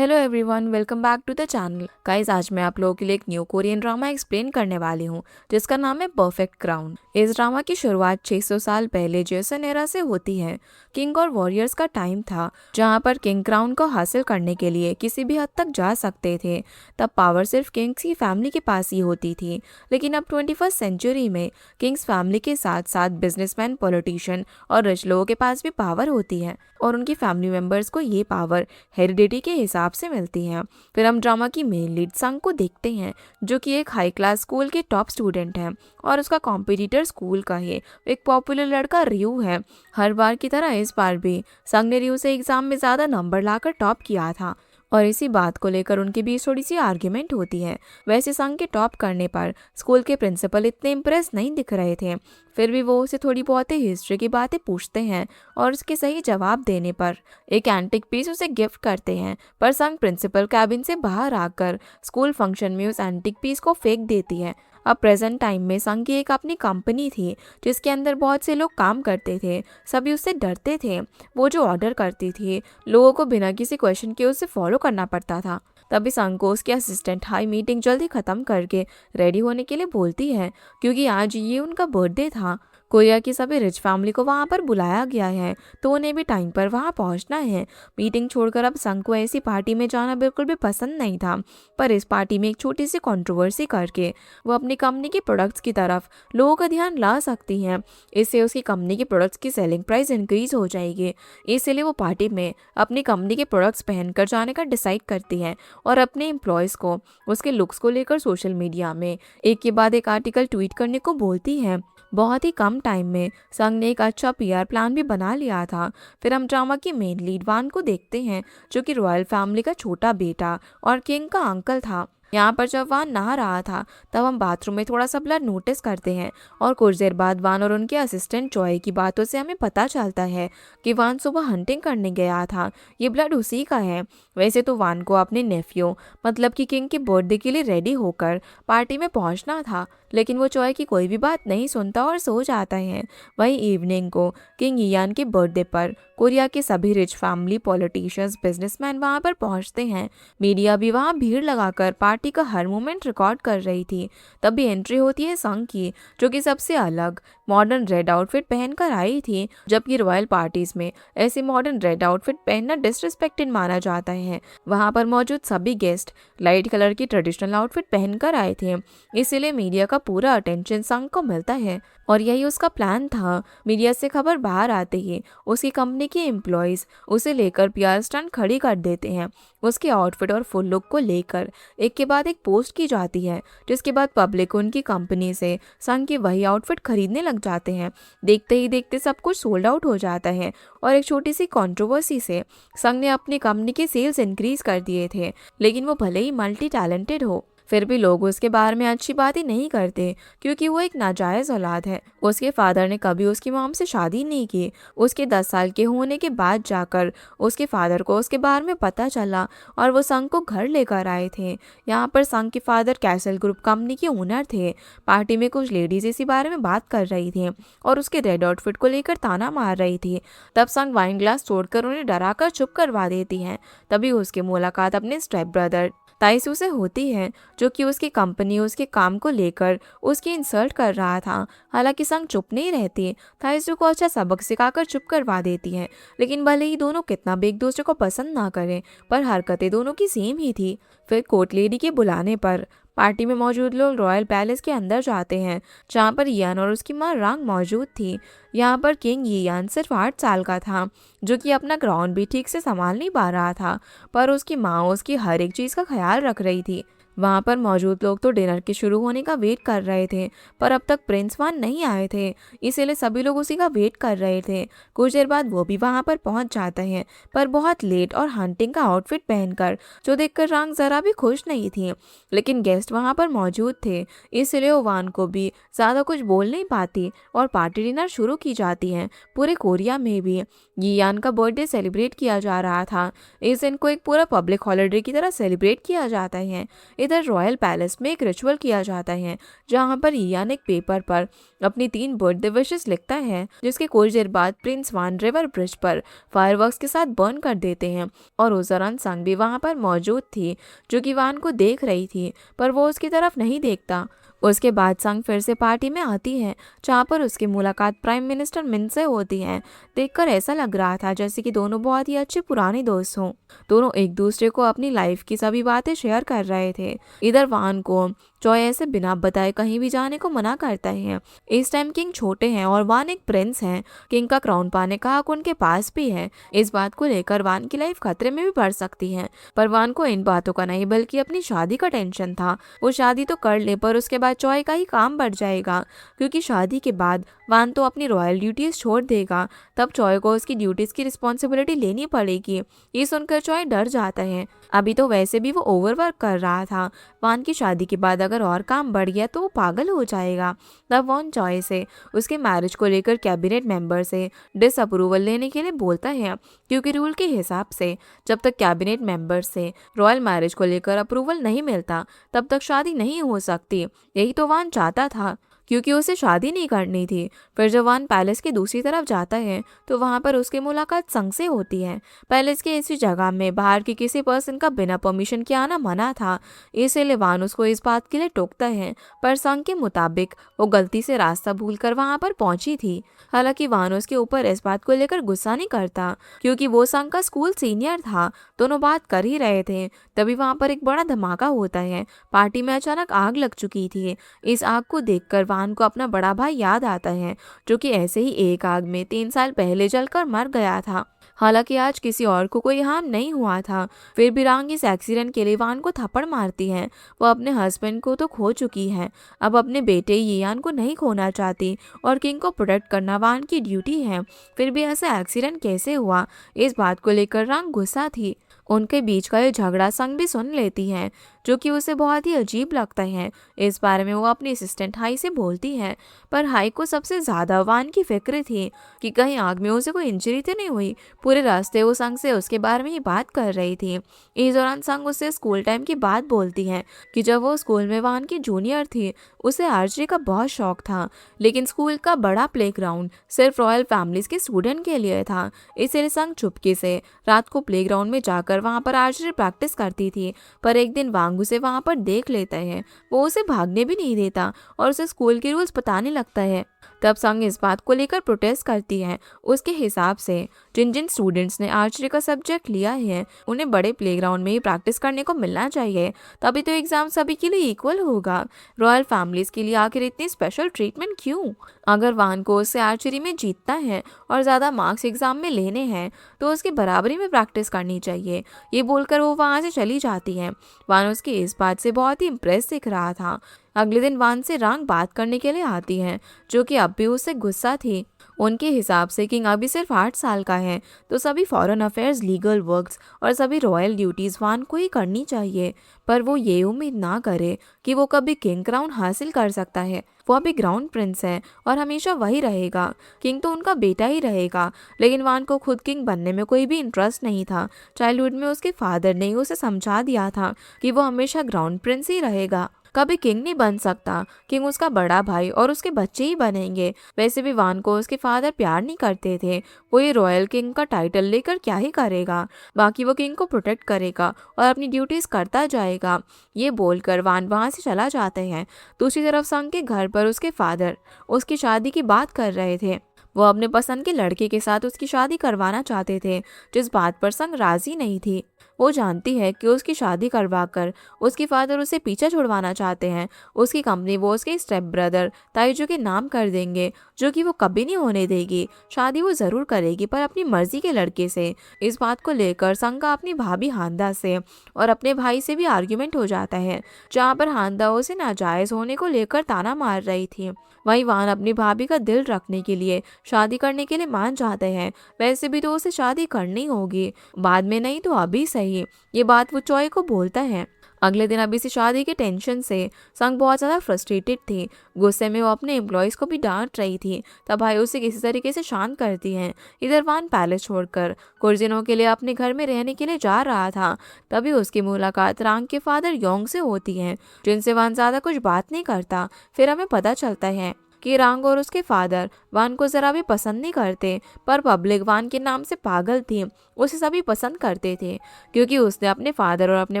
Hello everyone, welcome back to the channel. Guys, आज मैं आप लोगों के लिए एक न्यू कोरियन ड्रामा एक्सप्लेन करने वाली हूँ जिसका नाम है परफेक्ट क्राउन। इस ड्रामा की शुरुआत 600 साल पहले जोसेon एरा से होती है। किंग और वॉरियर्स का टाइम था जहाँ पर किंग क्राउन को हासिल करने के लिए किसी भी हद तक जा सकते थे। तब पावर सिर्फ किंग्स की फैमिली के पास ही होती थी, लेकिन अब 21st सेंचुरी में किंग्स फैमिली के साथ साथ बिजनेसमैन, पॉलिटिशियन और रिच लोगों के पास भी पावर होती है और उनकी फैमिली मेंबर्स को ये पावर हेरिडिटी के हिसाब से मिलती है। फिर हम ड्रामा की मेन लीड संग को देखते हैं, जो कि एक हाई क्लास स्कूल के टॉप स्टूडेंट है और उसका कॉम्पिटिटर स्कूल का है एक पॉपुलर लड़का रियू है। हर बार की तरह इस बार भी संग ने रियू से एग्जाम में ज़्यादा नंबर लाकर टॉप किया था और इसी बात को लेकर उनके बीच थोड़ी सी आर्ग्यूमेंट होती है। वैसे संग के टॉप करने पर स्कूल के प्रिंसिपल इतने इम्प्रेस नहीं दिख रहे थे, फिर भी वो उसे थोड़ी बहुत ही हिस्ट्री की बातें पूछते हैं और उसके सही जवाब देने पर एक एंटिक पीस उसे गिफ्ट करते हैं। पर संग प्रिंसिपल कैबिन से बाहर आकर स्कूल फंक्शन में उस एंटिक पीस को फेंक देती है। अब प्रेजेंट टाइम में संग की एक अपनी कंपनी थी जिसके अंदर बहुत से लोग काम करते थे। सभी उससे डरते थे। वो जो ऑर्डर करती थी लोगों को बिना किसी क्वेश्चन के उसे फॉलो करना पड़ता था। तभी संग को उसके असिस्टेंट हाई मीटिंग जल्दी ख़त्म करके रेडी होने के लिए बोलती है, क्योंकि आज ये उनका बर्थडे था। कोरिया की सभी रिच फैमिली को वहाँ पर बुलाया गया है, तो उन्हें भी टाइम पर वहाँ पहुँचना है। मीटिंग छोड़कर अब संग को ऐसी पार्टी में जाना बिल्कुल भी पसंद नहीं था, पर इस पार्टी में एक छोटी सी कंट्रोवर्सी करके वो अपनी कंपनी के प्रोडक्ट्स की तरफ लोगों का ध्यान ला सकती हैं। इससे उसकी कंपनी के प्रोडक्ट्स की सेलिंग प्राइस इंक्रीज हो जाएगी। इसलिए वो पार्टी में अपनी कंपनी के प्रोडक्ट्स पहनकर जाने का डिसाइड करती है और अपने एम्प्लॉयज़ को उसके लुक्स को लेकर सोशल मीडिया में एक के बाद एक आर्टिकल ट्वीट करने को बोलती है। बहुत ही कम टाइम में संग ने एक अच्छा पीआर प्लान भी बना लिया था। फिर हम ड्रामा की मेन लीड वान को देखते हैं, जो कि रॉयल फैमिली का छोटा बेटा और किंग का अंकल था। यहाँ पर जब वान नहा रहा था तब हम बाथरूम में थोड़ा सा ब्लड नोटिस करते हैं और कुछ देर बाद वान और उनके असिस्टेंट चॉय की बातों से हमें पता चलता है कि वान सुबह हंटिंग करने गया था। ये ब्लड उसी का है। वैसे तो वान को अपने नेफ्यू मतलब कि किंग के बर्थडे के लिए रेडी होकर पार्टी में पहुंचना था, लेकिन वो चॉय की कोई भी बात नहीं सुनता और सो जाता है। वही इवनिंग को किंग इयान के बर्थडे पर कोरिया के सभी रिच फैमिली, पॉलिटिशियंस, बिजनेसमैन वहां पर पहुंचते हैं। मीडिया भी वहां भीड़ लगाकर पार्टी का हर मोमेंट रिकॉर्ड कर रही थी। तभी एंट्री होती है संग की, जो कि सबसे अलग मॉडर्न रेड आउटफिट पहनकर आई थी, जबकि रॉयल पार्टीज में ऐसे मॉडर्न रेड आउटफिट पहनना डिसरिस्पेक्टेड माना जाता है। वहां पर मौजूद सभी गेस्ट लाइट कलर की ट्रेडिशनल आउटफिट पहनकर आए थे, इसीलिए मीडिया का पूरा अटेंशन संग को मिलता है और यही उसका प्लान था। मीडिया से खबर बाहर आते ही उसकी कंपनी के एम्प्लॉयज उसे लेकर पीआर स्टंट खड़ी कर देते हैं। उसके आउटफिट और फुल लुक को लेकर एक के बाद एक पोस्ट की जाती है, जिसके बाद पब्लिक उनकी कंपनी से संग की वही आउटफिट खरीदने लग जाते हैं। देखते ही देखते सब कुछ सोल्ड आउट हो जाता है और एक छोटी सी कंट्रोवर्सी से संग ने अपनी कंपनी के सेल्स इंक्रीज कर दिए थे। लेकिन वो भले ही मल्टी टैलेंटेड हो, फिर भी लोग उसके बारे में अच्छी बातें नहीं करते, क्योंकि वो एक नाजायज़ औलाद है। उसके फादर ने कभी उसकी मॉम से शादी नहीं की। उसके 10 साल के होने के बाद जाकर उसके फादर को उसके बारे में पता चला और वो संग को घर लेकर आए थे। यहाँ पर संग के फादर कैसल ग्रुप कंपनी के ओनर थे। पार्टी में कुछ लेडीज इसी बारे में बात कर रही थी और उसके रेड आउटफिट को लेकर ताना मार रही थी। तब संग वाइन ग्लास तोड़कर उन्हें डराकर चुप करवा देती हैं। तभी उसकी मुलाकात अपने स्टेप ब्रदर ताइसू से होती है, जो कि उसकी कंपनी उसके काम को लेकर उसकी इंसल्ट कर रहा था। हालांकि संग चुप नहीं रहती, ताइसू को अच्छा सबक सिखाकर चुप करवा देती है। लेकिन भले ही दोनों कितना भी एक दूसरे को पसंद ना करें, पर हरकतें दोनों की सेम ही थी। फिर कोर्ट लेडी के बुलाने पर पार्टी में मौजूद लोग रॉयल पैलेस के अंदर जाते हैं, जहाँ पर यान और उसकी माँ रांग मौजूद थी। यहाँ पर किंग यान सिर्फ 8 साल का था, जो कि अपना ग्राउंड भी ठीक से संभाल नहीं पा रहा था, पर उसकी माँ उसकी हर एक चीज़ का ख्याल रख रही थी। वहाँ पर मौजूद लोग तो डिनर के शुरू होने का वेट कर रहे थे, पर अब तक प्रिंस वान नहीं आए थे, इसीलिए सभी लोग उसी का वेट कर रहे थे। कुछ देर बाद वो भी वहाँ पर पहुँच जाते हैं, पर बहुत लेट और हंटिंग का आउटफिट पहनकर, जो देखकर रांग ज़रा भी खुश नहीं थी। लेकिन गेस्ट वहाँ पर मौजूद थे, इसलिए वो वान को भी ज़्यादा कुछ बोल नहीं पाती और पार्टी डिनर शुरू की जाती है। पूरे कोरिया में भी यान का बर्थडे सेलिब्रेट किया जा रहा था। इस दिन को एक पूरा पब्लिक हॉलीडे की तरह सेलिब्रेट किया जाता है। इधर रॉयल पैलेस में एक रिचुअल किया जाता है जहाँ पर इयान एक पेपर पर अपनी 3 बर्थडे विशेस लिखता है, जिसके कुछ देर बाद प्रिंस वान रिवर ब्रिज पर फायरवर्क्स के साथ बर्न कर देते हैं। और उस दौरान संग भी वहाँ पर मौजूद थी, जो कि वान को देख रही थी, पर वो उसकी तरफ नहीं देखता। उसके बाद संग फिर से पार्टी में आती है, जहाँ पर उसकी मुलाकात प्राइम मिनिस्टर मिन से होती है। देखकर ऐसा लग रहा था जैसे कि दोनों बहुत ही अच्छे पुराने दोस्त हों। दोनों एक दूसरे को अपनी लाइफ की सभी बातें शेयर कर रहे थे। इधर वान को चॉय ऐसे बिना बताए कहीं भी जाने को मना करता है। इस टाइम किंग छोटे हैं और वान एक प्रिंस हैं। किंग का क्राउन पाने का हक उनके पास भी है। इस बात को लेकर वान की लाइफ खतरे में भी पड़ सकती है, पर वान को इन बातों का नहीं बल्कि अपनी शादी का टेंशन था। वो शादी तो कर ले, पर उसके बाद चॉय का ही काम बढ़ जाएगा, क्योंकि शादी के बाद वान तो अपनी रॉयल ड्यूटीज छोड़ देगा। तब चॉय को उसकी ड्यूटीज की रिस्पॉन्सिबिलिटी लेनी पड़ेगी। ये सुनकर चॉय डर जाता है। अभी तो वैसे भी वो ओवरवर्क कर रहा था। वान की शादी के बाद अगर और काम बढ़ गया तो वो पागल हो जाएगा। तब वॉन चॉय से उसके मैरिज को लेकर कैबिनेट मेंबर से डिसअप्रूवल लेने के लिए बोलता है, क्योंकि रूल के हिसाब से जब तक कैबिनेट मेंबर से रॉयल मैरिज को लेकर अप्रूवल नहीं मिलता तब तक शादी नहीं हो सकती। यही तो वान चाहता था, क्योंकि उसे शादी नहीं करनी थी। फिर जब वान पैलेस की दूसरी तरफ जाता है तो वहाँ पर उसकी मुलाकात संग से होती है। पैलेस की ऐसी जगह में बाहर के किसी पर्सन का बिना परमिशन के आना मना था, इसीलिए वान उसको इस बात के लिए टोकता है। पर संग के मुताबिक वो गलती से रास्ता भूलकर वहाँ पर पहुंची थी। हालांकि वान उसके ऊपर इस बात को लेकर गुस्सा नहीं करता, क्योंकि वो संग का स्कूल सीनियर था। दोनों बात कर ही रहे थे, तभी वहाँ पर एक बड़ा धमाका होता है। पार्टी में अचानक आग लग चुकी थी। इस आग को देखकर वान को अपना बड़ा भाई याद आता है, जो कि ऐसे ही एक आग में 3 साल पहले जलकर मर गया था। हालांकि आज किसी और को कोई हार्म नहीं हुआ था, फिर भी रांग इस एक्सीडेंट के लिए वान को थप्पड़ मारती है। वो अपने हस्बैंड को तो खो चुकी है, अब अपने बेटे यियान को नहीं खोना चाहती, और किंग को प्रोटेक्ट करना वान की ड्यूटी है। फिर भी ऐसा एक्सीडेंट कैसे हुआ, इस बात को लेकर रांग गुस्सा थी। उनके बीच का ये झगड़ा संग भी सुन लेती है, जो कि उसे बहुत ही अजीब लगता है। इस बारे में वो अपनी असिस्टेंट हाई से बोलती है, पर हाई को सबसे ज्यादा वान की फिक्र थी कि कहीं आग में उसे कोई इंजरी तो नहीं हुई। पूरे रास्ते वो संग से उसके बारे में ही बात कर रही थी। इस दौरान संग उससे स्कूल टाइम की बात बोलती है कि जब वो स्कूल में वान की जूनियर थी, उसे आर्चरी का बहुत शौक था, लेकिन स्कूल का बड़ा प्लेग्राउंड सिर्फ रॉयल फैमिलीज के स्टूडेंट के लिए था। इसलिए संग चुपके से रात को प्लेग्राउंड में जाकर वहां पर आर्चरी प्रैक्टिस करती थी। पर एक दिन वांग उसे वहां पर देख लेता है। वो उसे भागने भी नहीं देता और उसे स्कूल के रूल्स बताने लगता है। तब संग इस बात को लेकर प्रोटेस्ट करती है। उसके हिसाब से जिन जिन स्टूडेंट्स ने आर्चरी का सब्जेक्ट लिया है, उन्हें बड़े प्लेग्राउंड में ही प्रैक्टिस करने को मिलना चाहिए, तभी तो एग्जाम सभी के लिए इक्वल होगा। रॉयल फैमिलीज के लिए आखिर इतनी स्पेशल ट्रीटमेंट क्यों? अगर वान को उससे आर्चरी में जीतना है और ज्यादा मार्क्स एग्जाम में लेने हैं, तो उसकी बराबरी में प्रैक्टिस करनी चाहिए। ये बोलकर वो वहां से चली जाती है। वान उसकी इस बात से बहुत ही इम्प्रेस दिख रहा था। अगले दिन वान से रांग बात करने के लिए आती है, जो कि अब भी उससे गुस्सा थी। उनके हिसाब से किंग अभी सिर्फ 8 साल का है, तो सभी फॉरेन अफेयर्स, लीगल वर्क्स और सभी रॉयल ड्यूटीज वान को ही करनी चाहिए। पर वो ये उम्मीद ना करे कि वो कभी किंग क्राउन हासिल कर सकता है। वो अभी ग्राउंड प्रिंस है और हमेशा वही रहेगा। किंग तो उनका बेटा ही रहेगा। लेकिन वान को खुद किंग बनने में कोई भी इंटरेस्ट नहीं था। चाइल्डहुड में उसके फादर ने उसे समझा दिया था कि वो हमेशा ग्राउंड प्रिंस ही रहेगा, कभी किंग नहीं बन सकता। किंग उसका बड़ा भाई और उसके बच्चे ही बनेंगे। वैसे भी वान को उसके फादर प्यार नहीं करते थे। वो ये रॉयल किंग का टाइटल लेकर क्या ही करेगा। बाकी वो किंग को प्रोटेक्ट करेगा और अपनी ड्यूटीज करता जाएगा। ये बोलकर वान वहां से चला जाते हैं। दूसरी तरफ संग के घर पर उसके फादर उसकी शादी की बात कर रहे थे। वो अपने पसंद के लड़के के साथ उसकी शादी करवाना चाहते थे, जिस बात पर संग राजी नहीं थी। वो जानती है कि उसकी शादी करवाकर उसके फादर उसे पीछे छुड़वाना चाहते हैं। उसकी कंपनी वो उसके स्टेप ब्रदर ताइजू के नाम कर देंगे, जो कि वो कभी नहीं होने देगी। शादी वो जरूर करेगी, पर अपनी मर्जी के लड़के से। इस बात को लेकर संग का अपनी भाभी हांदा से और अपने भाई से भी आर्ग्यूमेंट हो जाता है, जहाँ पर हांदा उसे नाजायज होने को लेकर ताना मार रही थी। वहीं वान अपनी भाभी का दिल रखने के लिए शादी करने के लिए मान जाते हैं। वैसे भी तो उसे शादी करनी होगी, बाद में नहीं तो अभी सही। ये बात वो चॉय को बोलता है। अगले दिन अभी से शादी के टेंशन से संग बहुत ज़्यादा फ्रस्ट्रेटेड थी। गुस्से में वो अपने एम्प्लॉयज़ को भी डांट रही थी। तब भाई उसे किसी तरीके से शांत करती हैं। इधर वान पैलेस छोड़कर कुछ दिनों के लिए अपने घर में रहने के लिए जा रहा था। तभी उसकी मुलाकात रांग के फादर योंग से होती है, जिनसे वान ज़्यादा कुछ बात नहीं करता। फिर हमें पता चलता है कि रांग और उसके फादर वान को ज़रा भी पसंद नहीं करते, पर पब्लिक वान के नाम से पागल थी। उसे सभी पसंद करते थे क्योंकि उसने अपने फादर और अपने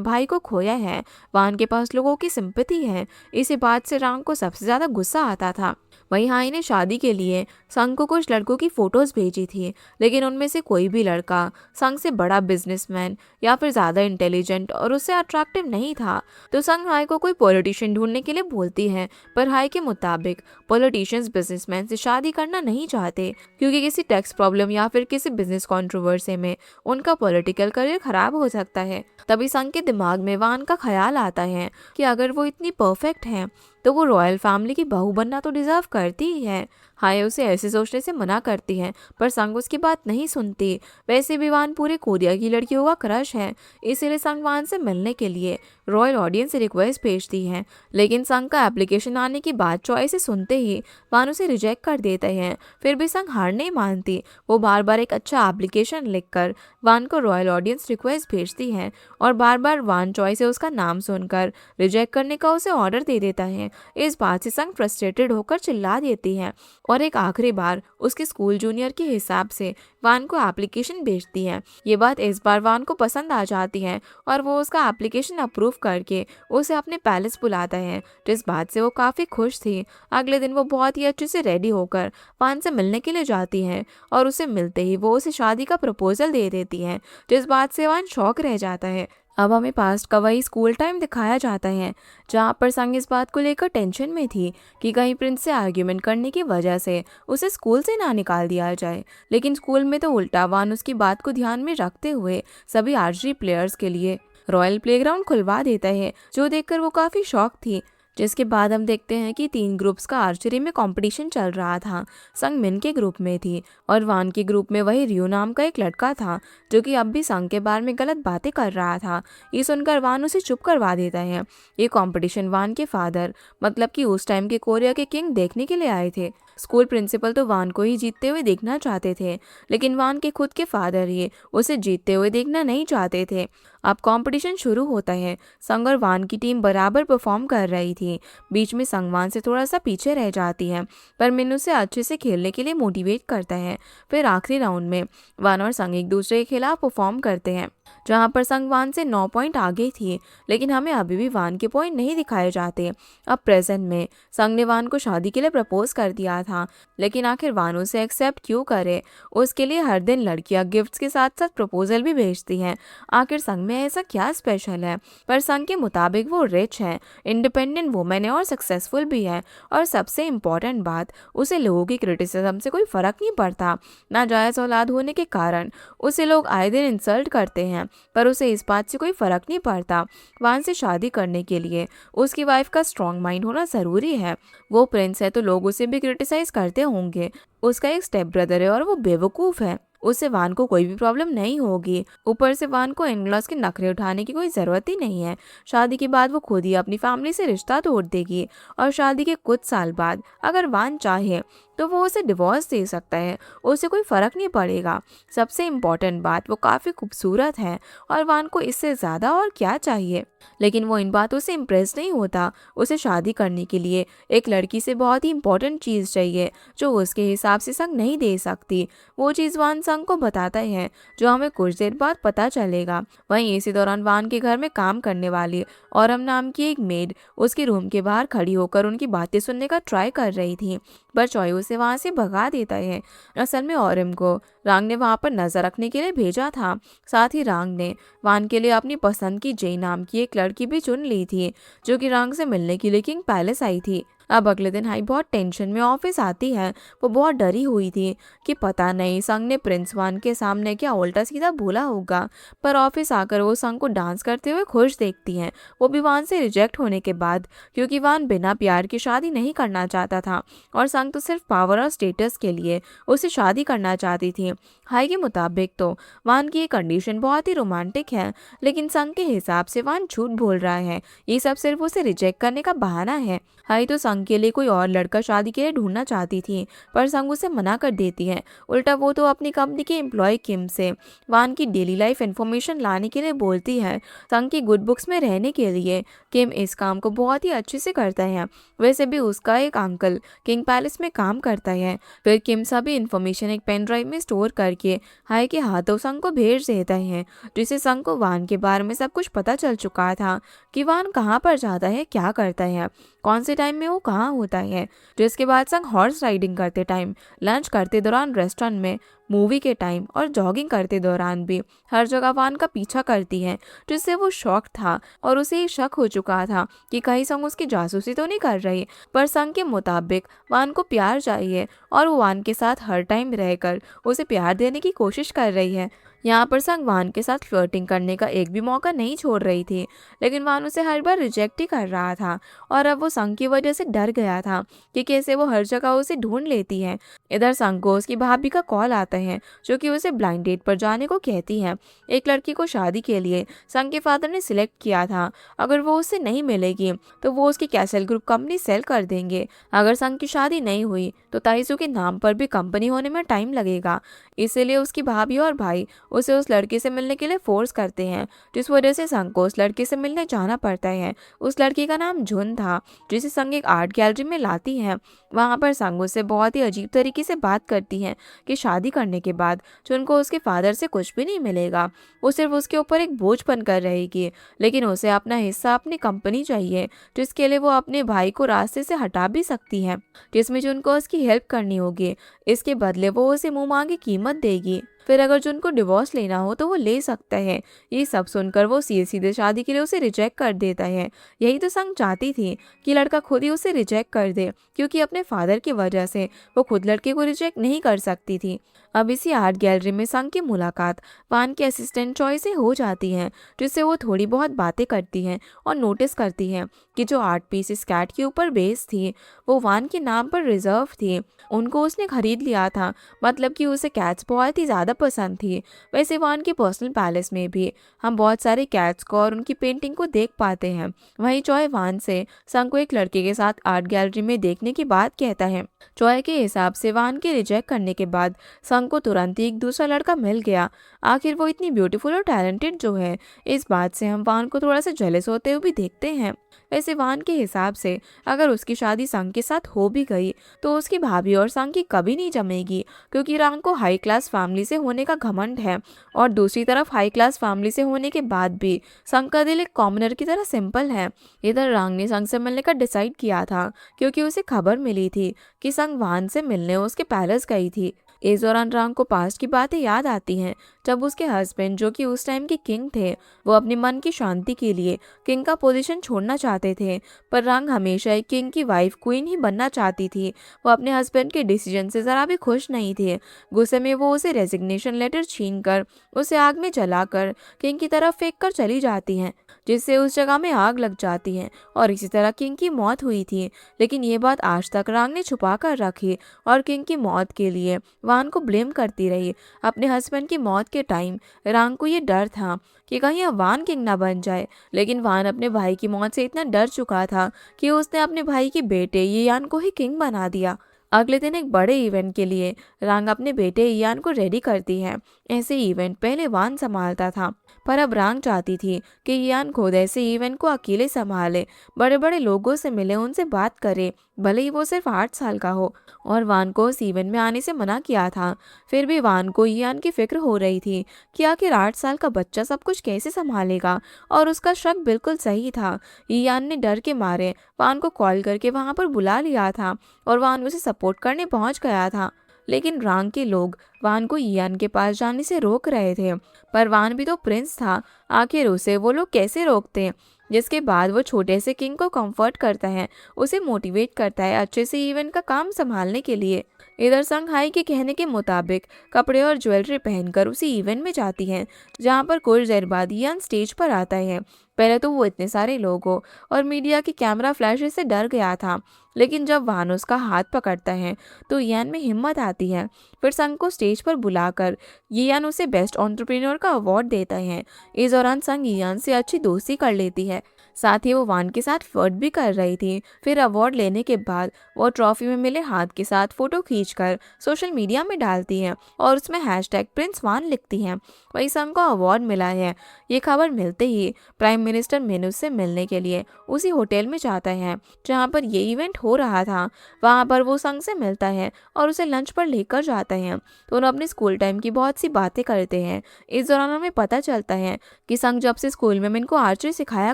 भाई को खोया है। वान के पास लोगों की सिंपैथी है। इसी बात से रांग को सबसे ज़्यादा गुस्सा आता था। वहीं हाई ने शादी के लिए संग को कुछ लड़कों की फोटोज भेजी थी, लेकिन उनमें से कोई भी लड़का संग से बड़ा बिजनेसमैन या फिर ज़्यादा इंटेलिजेंट और उससे अट्रैक्टिव नहीं था। तो संग हाई को कोई पॉलिटिशियन ढूंढने के लिए बोलती है, पर हाई के मुताबिक पॉलिटिशियंस बिजनेसमैन से शादी करना नहीं चाहते क्योंकि किसी टैक्स प्रॉब्लम या फिर किसी बिजनेस कंट्रोवर्सी में उनका पॉलिटिकल करियर खराब हो सकता है। तभी संग के दिमाग में वान का ख्याल आता है कि अगर वो इतनी परफेक्ट है तो वो रॉयल फैमिली की बहू बनना तो डिजर्व करती ही है। हाय उसे ऐसे सोचने से मना करती है, पर संग उसकी बात नहीं सुनती। वैसे भी वान पूरे कोरिया की लड़कियों का क्रश है, इसीलिए संग वान से मिलने के लिए रॉयल ऑडियंस से रिक्वेस्ट भेजती है। लेकिन संग का एप्लीकेशन आने की बात चॉइस से सुनते ही वान उसे रिजेक्ट कर देते हैं। फिर भी संग हार नहीं मानती। वो बार बार एक अच्छा एप्लीकेशन लिखकर वान को रॉयल ऑडियंस रिक्वेस्ट भेजती है और बार बार वान चॉइस से उसका नाम सुनकर रिजेक्ट करने का उसे ऑर्डर दे देता है। इस बात से संग फ्रस्ट्रेटेड होकर चिल्ला देती है और एक आखिरी बार उसके स्कूल जूनियर के हिसाब से वान को एप्लीकेशन भेजती है। ये बात इस बार वान को पसंद आ जाती है और वो उसका एप्लीकेशन अप्रूव करके उसे अपने पैलेस बुलाता है, जिस बात से वो काफ़ी खुश थी। अगले दिन वो बहुत ही अच्छे से रेडी होकर वान से मिलने के लिए जाती है और उसे मिलते ही वो उसे शादी का प्रपोजल दे देती है, जिस बात से वान शॉक रह जाता है। अब हमें पास्ट का वही स्कूल टाइम दिखाया जाता है जहाँ पर संग इस बात को लेकर टेंशन में थी कि कहीं प्रिंस से आर्ग्यूमेंट करने की वजह से उसे स्कूल से ना निकाल दिया जाए। लेकिन स्कूल में तो उल्टा वान उसकी बात को ध्यान में रखते हुए सभी आर्चरी प्लेयर्स के लिए रॉयल प्लेग्राउंड खुलवा देता है, जो देखकर वो काफ़ी शॉक थी। जिसके बाद हम देखते हैं कि 3 ग्रुप्स का आर्चरी में कंपटीशन चल रहा था। संग मिन के ग्रुप में थी और वान के ग्रुप में वही रियो नाम का एक लड़का था जो कि अब भी संग के बारे में गलत बातें कर रहा था। ये सुनकर वान उसे चुप करवा देता है। ये कंपटीशन वान के फादर मतलब कि उस टाइम के कोरिया के किंग देखने के लिए आए थे। स्कूल प्रिंसिपल तो वान को ही जीतते हुए देखना चाहते थे, लेकिन वान के खुद के फादर ही उसे जीतते हुए देखना नहीं चाहते थे। अब कंपटीशन शुरू होता है। संग और वान की टीम बराबर परफॉर्म कर रही थी। बीच में संग वान से थोड़ा सा पीछे रह जाती है, पर मिन उसे अच्छे से खेलने के लिए मोटिवेट करता है। फिर आखिरी राउंड में वान और संग एक दूसरे के खिलाफ परफॉर्म करते हैं, जहां पर संग वान से 9 पॉइंट आगे थी, लेकिन हमें अभी भी वान के पॉइंट नहीं दिखाए जाते। अब प्रेजेंट में संग ने वान को शादी के लिए प्रपोज कर दिया था, लेकिन आखिर वान उसे एक्सेप्ट क्यों करे? उसके लिए हर दिन लड़कियां गिफ्ट्स के साथ साथ प्रपोजल भी भेजती हैं। आखिर संग में ऐसा क्या स्पेशल है? पर संग के मुताबिक वो रिच है, इंडिपेंडेंट वुमेन है और सक्सेसफुल भी है। और सबसे इम्पोर्टेंट बात, उसे लोगों की क्रिटिसिज्म से कोई फर्क नहीं पड़ता। नाजायज औलाद होने के कारण उसे लोग आए दिन इंसल्ट करते हैं, पर उसे इस बात से कोई फर्क नहीं पड़ता। वान से शादी करने के लिए उसकी वाइफ का स्ट्रॉन्ग माइंड होना जरूरी है। वो प्रिंस है तो लोग उसे भी क्रिटिसाइज करते होंगे। उसका एक स्टेप ब्रदर है और वो बेवकूफ है, उससे वान को कोई भी प्रॉब्लम नहीं होगी। ऊपर से वान को इनलॉज के नखरे उठाने की कोई ज़रूरत ही नहीं है। शादी के बाद वो खुद ही अपनी फैमिली से रिश्ता तोड़ देगी और शादी के कुछ साल बाद अगर वान चाहे तो वो उसे डिवोर्स दे सकता है, उसे कोई फ़र्क नहीं पड़ेगा। सबसे इम्पॉर्टेंट बात, वो काफ़ी खूबसूरत है और वान को इससे ज़्यादा और क्या चाहिए। लेकिन वो इन बातों से इम्प्रेस नहीं होता। उसे शादी करने के लिए एक लड़की से बहुत ही इम्पोर्टेंट चीज़ चाहिए जो उसके हिसाब से संग नहीं दे सकती। वो चीज़ वान संग को बताता है, जो हमें कुछ देर बाद पता चलेगा। वहीं इसी दौरान वान के घर में काम करने वाली औरम नाम की एक मेड उसके रूम के बाहर खड़ी होकर उनकी बातें सुनने का ट्राई कर रही थी, पर चॉय उसे वहाँ से भगा देता है। असल में औरम को रांग ने वहाँ पर नजर रखने के लिए भेजा था। साथ ही रांग ने वान के लिए अपनी पसंद की जय नाम की एक लड़की भी चुन ली थी, जो कि रांग से मिलने के लिए किंग पैलेस आई थी। अब अगले दिन हाई बहुत टेंशन में ऑफिस आती है। वो बहुत डरी हुई थी कि पता नहीं संग ने प्रिंस वान के सामने क्या उल्टा सीधा बोला होगा। पर ऑफिस आकर वो संग को डांस करते हुए खुश देखती है, वो भी वान से रिजेक्ट होने के बाद, क्योंकि वान बिना प्यार की शादी नहीं करना चाहता था और संग तो सिर्फ पावर और स्टेटस के लिए उससे शादी करना चाहती थी। हाई के मुताबिक तो वान की ये कंडीशन बहुत ही रोमांटिक है, लेकिन संग के हिसाब से वान झूठ बोल रहा है। ये सब सिर्फ उसे रिजेक्ट करने का बहाना है। हाई तो संग के लिए कोई और लड़का शादी के लिए ढूंढना चाहती थी, पर संग उसे मना कर देती है। उल्टा वो तो अपनी कंपनी के एम्प्लॉय किम से वान की डेली लाइफ इन्फॉर्मेशन लाने के लिए बोलती है। संग की गुड बुक्स में रहने के लिए किम इस काम को बहुत ही अच्छे से करता है। वैसे भी उसका एक अंकल किंग पैलेस में काम करता है। फिर किम सभी इन्फॉर्मेशन एक पेन ड्राइव में स्टोर करके हाई के हाथों संग को भेज देता है, जिससे संग को वान के बारे में सब कुछ पता चल चुका था कि वान कहाँ पर जाता है, क्या करता है, कौन से टाइम में वो कहाँ होता है। जिसके बाद संग हॉर्स राइडिंग करते टाइम, लंच करते दौरान रेस्टोरेंट में, मूवी के टाइम और जॉगिंग करते दौरान भी हर जगह वान का पीछा करती है, जिससे वो शॉक था और उसे शक हो चुका था कि कहीं संग उसकी जासूसी तो नहीं कर रही। पर संग के मुताबिक वान को प्यार चाहिए और वो वान के साथ हर टाइम रहकर उसे प्यार देने की कोशिश कर रही है। यहाँ पर संग वान के साथ फ्लर्टिंग करने का एक भी मौका नहीं छोड़ रही थी, लेकिन वान उसे हर बार रिजेक्ट ही कर रहा था और अब वो संग की वजह से डर गया था कि कैसे वो हर जगह उसे ढूंढ लेती है। इधर संग को उसकी भाभी का कॉल आता है, जो कि उसे ब्लाइंड डेट पर जाने को कहती है। एक लड़की को शादी के लिए संग के फादर ने सिलेक्ट किया था। अगर वो उससे नहीं मिलेगी तो वो उसकी कैसल ग्रुप कंपनी सेल कर देंगे। अगर संग की शादी नहीं हुई तो ताइसू के नाम पर भी कंपनी होने में टाइम लगेगा। इसीलिए उसकी भाभी और भाई उसे उस लड़के से मिलने के लिए फोर्स करते हैं, जिस वजह से संग को उस लड़के से मिलने जाना पड़ता है। उस लड़की का नाम जुन था, जिसे संग एक आर्ट गैलरी में लाती है। वहाँ पर संग उससे बहुत ही अजीब तरीके से बात करती है कि शादी करने के बाद जुन को उसके फादर से कुछ भी नहीं मिलेगा, वो सिर्फ उसके ऊपर एक बोझ बनकर रहेगी। लेकिन उसे अपना हिस्सा अपनी कंपनी चाहिए, जिसके लिए वो अपने भाई को रास्ते से हटा भी सकती है, जिसमें जुन को उसकी हेल्प करनी होगी। इसके बदले वो उसे मुंह मांगी कीमत देगी। फिर अगर जुन को डिवोर्स लेना हो तो वो ले सकता है। ये सब सुनकर वो सीधे सीधे शादी के लिए उसे रिजेक्ट कर देता है। यही तो संग चाहती थी कि लड़का खुद ही उसे रिजेक्ट कर दे, क्योंकि अपने फादर की वजह से वो खुद लड़के को रिजेक्ट नहीं कर सकती थी। अब इसी आर्ट गैलरी में संग की मुलाकात वान के असिस्टेंट चॉय से हो जाती है, जिससे वो थोड़ी बहुत बातें करती हैं और नोटिस करती है कि जो आर्ट पीस इस कैट के ऊपर बेस थी वो वान के नाम पर रिजर्व थी। उनको उसने खरीद लिया था, मतलब कि उसे कैट्स बहुत ही ज़्यादा पसंद थी। वैसे वान के पर्सनल पैलेस में भी हम बहुत सारे कैट्स को और उनकी पेंटिंग को देख पाते हैं। वहीं चॉय वान से संग को एक लड़के के साथ आर्ट गैलरी में देखने की बात कहता है। चॉय के हिसाब से वान के रिजेक्ट करने के बाद संग को तुरंत ही एक दूसरा लड़का मिल गया। आखिर वो इतनी ब्यूटीफुल और टैलेंटेड जो है, इस बात से हम वान को थोड़ा सा जेलस होते हुए भी देखते हैं। वैसे वान के हिसाब से अगर उसकी शादी संग के साथ हो भी गई तो उसकी भाभी और संग की कभी नहीं जमेगी, क्योंकि रांग को हाई क्लास फैमिली से होने का घमंड है और दूसरी तरफ हाई क्लास फैमिली से होने के बाद भी संग का दिल एक कॉमनर की तरह सिंपल है। इधर रांग ने संग से मिलने का डिसाइड किया था, क्योंकि उसे खबर मिली थी कि संग वान से मिलने उसके पैलेस गई थी। इस दौरान रांग को पास्ट की बातें याद आती हैं, जब उसके हस्बैंड जो कि उस टाइम के किंग थे, वो अपने मन की शांति के लिए किंग का पोजीशन छोड़ना चाहते थे। पर रांग हमेशा एक किंग की वाइफ क्वीन ही बनना चाहती थी। वो अपने हस्बैंड के डिसीजन से ज़रा भी खुश नहीं थे। गुस्से में वो उसे रेजिग्नेशन लेटर छीन कर उसे आग में जलाकर किंग की तरफ फेंक कर चली जाती हैं, जिससे उस जगह में आग लग जाती है और इसी तरह किंग की मौत हुई थी। लेकिन ये बात आज तक रांग ने छुपा कर रखी और किंग की मौत के लिए वान को ब्लेम करती रही। अपने हस्बैंड की मौत के टाइम रांग को ये डर था कि कहीं अब वान किंग ना बन जाए, लेकिन वान अपने भाई की मौत से इतना डर चुका था कि उसने अपने भाई के बेटे यान को ही किंग बना दिया। अगले दिन एक बड़े इवेंट के लिए रांग अपने बेटे यान को रेडी करती है। ऐसे इवेंट पहले वान संभालता था, पर अब रांग चाहती थी कि यान खुद ऐसे इवेंट को अकेले संभाले, बड़े बड़े लोगों से मिले, उनसे बात करे, भले ही वो सिर्फ 8 साल का हो। और वान को उस इवेंट में आने से मना किया था। फिर भी वान को यान की फिक्र हो रही थी कि आखिर 8 साल का बच्चा सब कुछ कैसे संभालेगा, और उसका शक बिल्कुल सही था। यान ने डर के मारे वान को कॉल करके वहां पर बुला लिया था और वान उसे सपोर्ट करने पहुंच गया था। लेकिन रांग के लोग वान को इयान के पास जाने से रोक रहे थे, पर वान भी तो प्रिंस था, आखिर उसे वो लोग कैसे रोकते। जिसके बाद वो छोटे से किंग को कंफर्ट करता है, उसे मोटिवेट करता है अच्छे से इवेंट का काम संभालने के लिए। इधर संग हाई के कहने के मुताबिक कपड़े और ज्वेलरी पहनकर उसी इवेंट में जाती है, जहाँ पर कुछ देर बाद इयान स्टेज पर आता है। पहले तो वो इतने सारे लोगों और मीडिया की कैमरा फ्लैशेस से डर गया था, लेकिन जब वान उसका हाथ पकड़ता है तो इयान में हिम्मत आती है। फिर संग को स्टेज पर बुलाकर इयान उसे बेस्ट एंटरप्रेन्योर का अवार्ड देता है। इस दौरान संग इयान से अच्छी दोस्ती कर लेती है, साथ ही वो वान के साथ फ्लर्ट भी कर रही थी। फिर अवार्ड लेने के बाद वो ट्रॉफी में मिले हाथ के साथ फोटो खींचकर सोशल मीडिया में डालती है और उसमें #PrinceVan लिखती है। वही संग को अवार्ड मिला है। ये खबर मिलते ही प्राइम मिनिस्टर मेनुस से मिलने के लिए उसी होटल में जाता है जहाँ पर ये इवेंट हो रहा था। वहाँ पर वो संग से मिलता है और उसे लंच पर लेकर जाता है। दोनों अपने स्कूल टाइम की बहुत सी बातें करते हैं। इस दौरान हमें पता चलता है कि संग जब से स्कूल में मिन को आर्चरी सिखाया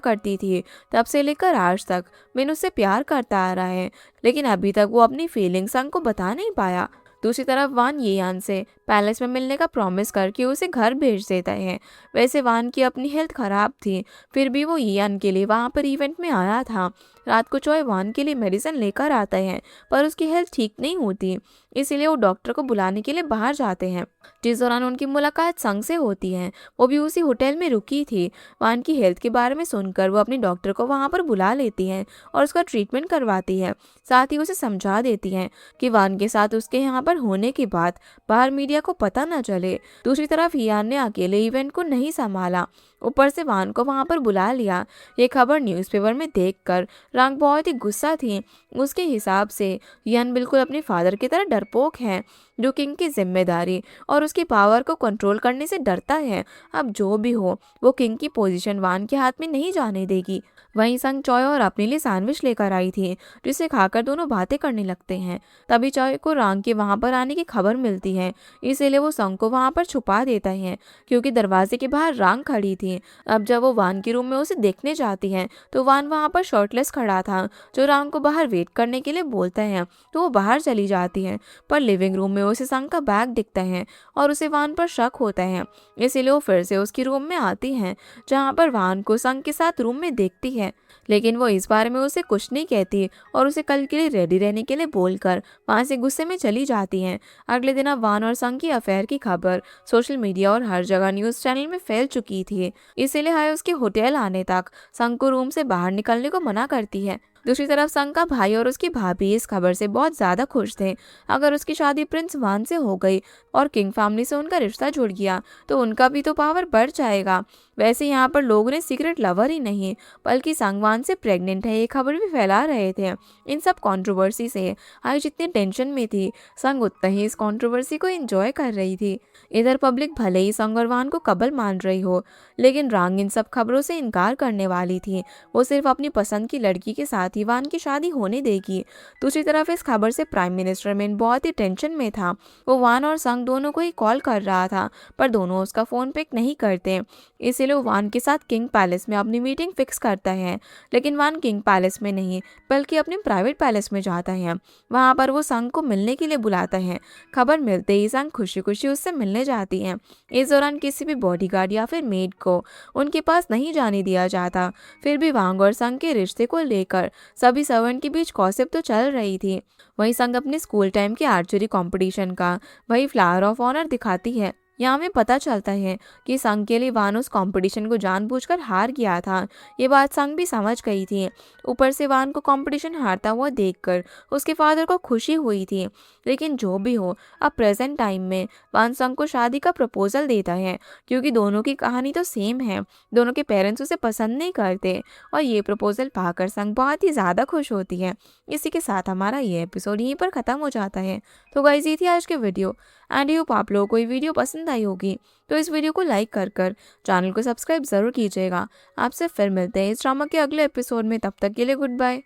करती थी, तब से लेकर आज तक मिन उससे प्यार करता आ रहा है, लेकिन अभी तक वो अपनी फीलिंग संग को बता नहीं पाया। दूसरी तरफ वान येयान से पैलेस में मिलने का प्रॉमिस करके उसे घर भेज देता है। वैसे वान की अपनी हेल्थ खराब थी, फिर भी वो येयान के लिए वहाँ पर इवेंट में आया था। रात को चॉय वान के लिए मेडिसिन लेकर आता है, पर उसकी हेल्थ ठीक नहीं होती, इसीलिए वो डॉक्टर को बुलाने के लिए बाहर जाते हैं। जिस दौरान उनकी मुलाकात संग से होती है, वो भी उसी होटल में रुकी थी। वान की हेल्थ के बारे में सुनकर वो अपनी डॉक्टर को वहाँ पर बुला लेती है और उसका ट्रीटमेंट करवाती है। साथ ही उसे समझा देती है कि वान के साथ उसके यहाँ पर होने की बात बाहर मीडिया को पता न चले। दूसरी तरफ इयान ने अकेले इवेंट को नहीं संभाला, ऊपर से वान को वहाँ पर बुला लिया। ये खबर न्यूज़पेपर में देखकर रांग बहुत ही गुस्सा थी। उसके हिसाब से इयान बिल्कुल अपने फादर की तरह डरपोक है, जो किंग की जिम्मेदारी और उसकी पावर को कंट्रोल करने से डरता है। अब जो भी हो, वो किंग की पोजीशन वान के हाथ में नहीं जाने देगी। वहीं संग चॉय और अपने लिए सैंडविच लेकर आई थी, जिसे खाकर दोनों बातें करने लगते हैं। तभी चॉय को रांग के वहां पर आने की खबर मिलती है, इसीलिए वो संग को वहां पर छुपा देता है, क्योंकि दरवाजे के बाहर रांग खड़ी थी। अब जब वो वान के रूम में उसे देखने जाती है तो वान वहां पर शर्टलेस खड़ा था, जो रांग को बाहर वेट करने के लिए बोलता है, तो वो बाहर चली जाती है। पर लिविंग रूम में उसे संग का बैग दिखता है और उसे वान पर शक होता है, इसीलिए वो फिर से उसके रूम में आती है, जहाँ पर वान को संग के साथ रूम में देखती है। लेकिन वो इस बारे में उसे कुछ नहीं कहती और उसे कल के लिए रेडी रहने के लिए बोलकर वहां से गुस्से में चली जाती हैं। अगले दिन अब वान और संग की अफेयर की खबर सोशल मीडिया और हर जगह न्यूज चैनल में फैल चुकी थी, इसीलिए हाय उसके होटल आने तक संग को रूम से बाहर निकलने को मना करती है। दूसरी तरफ संग का भाई और उसकी भाभी इस खबर से बहुत ज्यादा खुश थे। अगर उसकी शादी प्रिंस वान से हो गई और किंग फैमिली से उनका रिश्ता जुड़ गया तो उनका भी तो पावर बढ़ जाएगा। वैसे यहाँ पर लोग ने सीक्रेट लवर ही नहीं बल्कि संग वान से प्रेग्नेंट है ये खबर भी फैला रहे थे। इन सब कंट्रोवर्सी से आई जितनी टेंशन में थी, संग उतना ही इस कंट्रोवर्सी को एंजॉय कर रही थी। इधर पब्लिक भले ही संग और वान को कबल मान रही हो, लेकिन रांग इन सब खबरों से इनकार करने वाली थी। वो सिर्फ अपनी पसंद की लड़की के साथ ही वान की शादी होने देगी। दूसरी तरफ इस खबर से प्राइम मिनिस्टर मेन बहुत ही टेंशन में था। वो वान और संग दोनों को ही कॉल कर रहा था, पर दोनों उसका फोन पिक नहीं करते, इसीलिए वो वान के साथ किंग पैलेस में अपनी मीटिंग फिक्स करता है। लेकिन वान किंग पैलेस में नहीं बल्कि अपने प्राइवेट पैलेस में जाता है। वहां पर वो संग को मिलने के लिए बुलाता है। खबर मिलते ही संग खुशी खुशी उससे मिलने जाती है। इस दौरान किसी भी बॉडीगार्ड या फिर मेड को उनके पास नहीं जाने दिया जाता। फिर भी वांग और संग के रिश्ते को लेकर सभी सर्वेंट के बीच गॉसिप तो चल रही थी। वहीं संग अपने स्कूल टाइम के आर्चरी कंपटीशन का वही फ्लावर ऑफ ऑनर दिखाती है। यहाँ हमें पता चलता है कि संग के लिए वान उस कंपटीशन को जानबूझकर हार गया था। ये बात संग भी समझ गई थी। ऊपर से वान को कंपटीशन हारता हुआ देखकर उसके फादर को खुशी हुई थी। लेकिन जो भी हो, अब प्रेजेंट टाइम में वान संग को शादी का प्रपोजल देता है, क्योंकि दोनों की कहानी तो सेम है। दोनों के पेरेंट्स उसे पसंद नहीं करते और ये प्रपोजल पाकर संग बहुत ही ज़्यादा खुश होती है। इसी के साथ हमारा ये एपिसोड यहीं पर ख़त्म हो जाता है। तो गाइस, ये थी आज के वीडियो एंड होप आप लोगों को ये वीडियो पसंद आई होगी। तो इस वीडियो को लाइक कर चैनल को सब्सक्राइब ज़रूर कीजिएगा। आपसे फिर मिलते हैं इस ड्रामा के अगले एपिसोड में। तब तक के लिए गुड बाय।